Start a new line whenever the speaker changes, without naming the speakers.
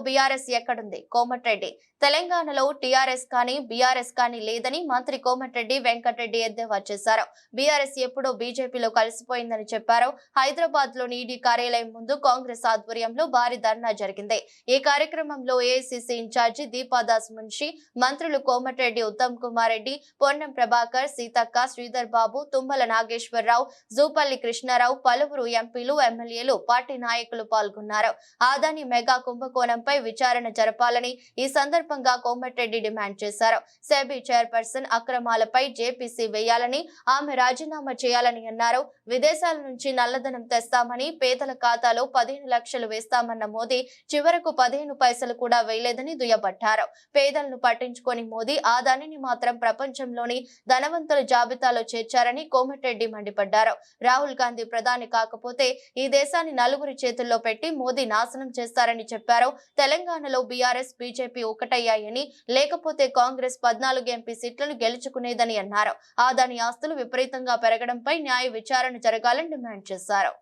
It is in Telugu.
బీఆర్ఎస్ ఎక్కడుంది? కోమటిరెడ్డి. తెలంగాణలో టీఆర్ఎస్ కానీ బీఆర్ఎస్ కానీ లేదని మంత్రి కోమటిరెడ్డి వెంకటరెడ్డి ఎద్దేవా చేశారు. బీఆర్ఎస్ ఎప్పుడో బీజేపీలో కలిసిపోయిందని చెప్పారు. హైదరాబాద్ లోని ఈడీ కార్యాలయం ముందు కాంగ్రెస్ ఆధ్వర్యంలో భారీ ధర్నా జరిగింది. ఈ కార్యక్రమంలో ఏఐసీసీ ఇన్ఛార్జి దీపాదాస్ మున్షి, మంత్రులు కోమటిరెడ్డి, ఉత్తమ్ కుమార్ రెడ్డి, పొన్నం ప్రభాకర్, సీతక్క, శ్రీధర్ బాబు, తుమ్మల నాగేశ్వరరావు, జూపల్లి కృష్ణారావు, పలువురు ఎంపీలు, ఎమ్మెల్యేలు, పార్టీ నాయకులు పాల్గొన్నారు. ఆదాని మెగా కుంభకోణంపై విచారణ జరపాలని ఈ సందర్భంగా కోమటిరెడ్డి డిమాండ్ చేశారు. సెబీ చైర్పర్సన్ అక్రమాలపై జేపీసీ వేయాలని, ఆమె రాజీనామా చేయాలని అన్నారు. విదేశాల నుంచి నల్లధనం తెస్తామని పేదల ఖాతాలో 15 లక్షలు వేస్తామన్న మోదీ చివరకు 15 పైసలు కూడా వేయలేదని దుయ్యబట్టారు. పేదలను పట్టించుకొని మోదీ ఆదానిని మాత్రం ప్రపంచంలోని ధనవంతుల జాబితాలో చేర్చారని కోమటిరెడ్డి మండిపడ్డారు. రాహుల్ గాంధీ ప్రధాని కాకపోతే ఈ దేశాన్ని నలుగురి చేతుల్లో పెట్టి మోదీ నాశనం చేస్తారని చెప్పారు. తెలంగాణలో బీఆర్ఎస్, బీజేపీ ఒకటయ్యాయని, లేకపోతే కాంగ్రెస్ 14 ఎంపీ సీట్లను గెలుచుకునేదని అన్నారు. ఆదాని ఆస్తులు విపరీతంగా పెరగడంపై న్యాయ విచారణ జరగాలని డిమాండ్ చేశారు.